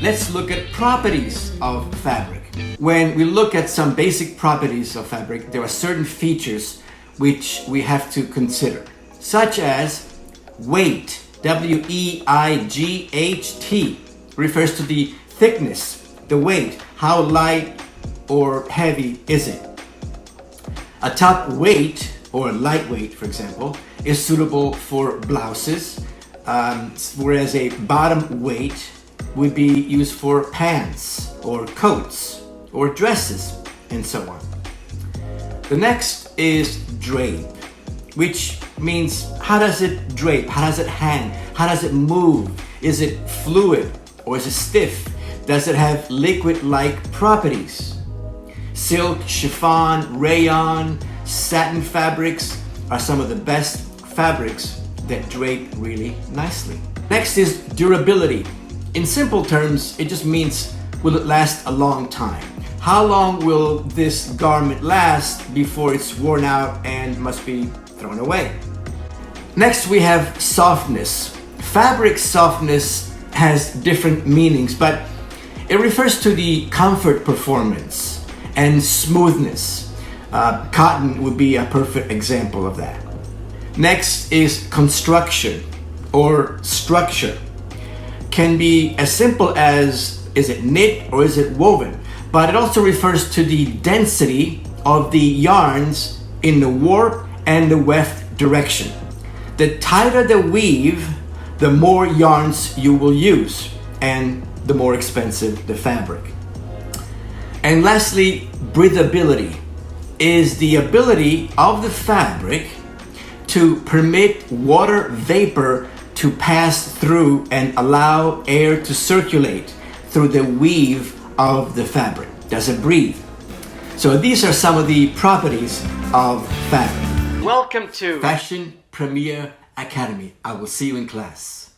let's look at properties of fabric. When we look at some basic properties of fabric, there are certain features which we have to consider, such as weight. W-E-I-G-H-T refers to the thickness, the weight, how light or heavy is it. A top weight or lightweight, for example, is suitable for blouses, whereas a bottom weight would be used for pants or coats or dresses and so on. The next is drape, which means how does it drape? How does it hang? How does it move? Is it fluid or is it stiff? Does it have liquid-like properties? Silk, chiffon, rayon, satin fabrics are some of the best fabrics that drape really nicely. Next is durability. In simple terms, it just means, will it last a long time? How long will this garment last before it's worn out and must be thrown away? Next, we have softness. Fabric softness has different meanings, but it refers to the comfort, performance, and smoothness. Cotton would be a perfect example of that. Next is construction or structure. Can be as simple as, is it knit or is it woven? But it also refers to the density of the yarns in the warp and the weft direction. The tighter the weave, the more yarns you will use and the more expensive the fabric. And lastly, breathability is the ability of the fabric to permit water vapor to pass through and allow air to circulate through the weave of the fabric. Does it breathe? So these are some of the properties of fabric. Welcome to Fashion Premier Academy. I will see you in class.